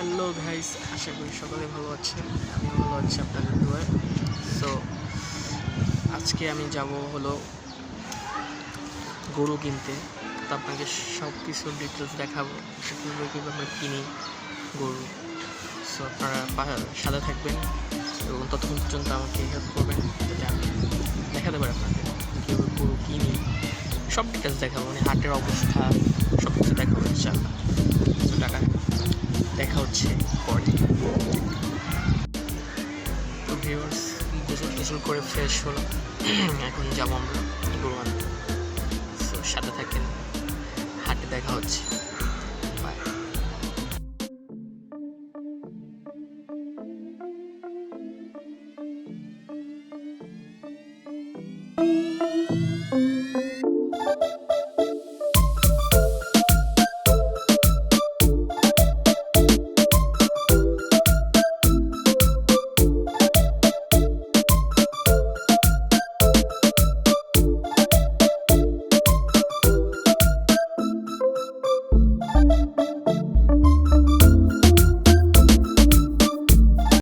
Hello guys, আশা করি সকলে ভালো আছেন। আমি ভালো আছি আপনাদের দোয়ায়। সো আজকে আমি যাব হলো গরু কিনতে। তো আপনাকে সব কিছুর ডিটেলস দেখাবো, কীভাবে আমরা কিনি গরু। সো আপনারা সাথে থাকবেন এবং ততক্ষণ পর্যন্ত আমাকে হেল্প করবেন যাতে আমি দেখাতে পারি আপনাদের কীভাবে গরু কিনি। সব ডিটেলস দেখাবো, মানে হাটের অবস্থা সব কিছু দেখাবো ইনশাআল্লাহ। সো টাকা দেখা হচ্ছে পরে। তো ভিউয়ার্স, গোসল করে ফ্রেশ হলো, এখন যাবো আমরা গরু আনতে। সো সাথে থাকেন, হাটে দেখা হচ্ছে। বাই।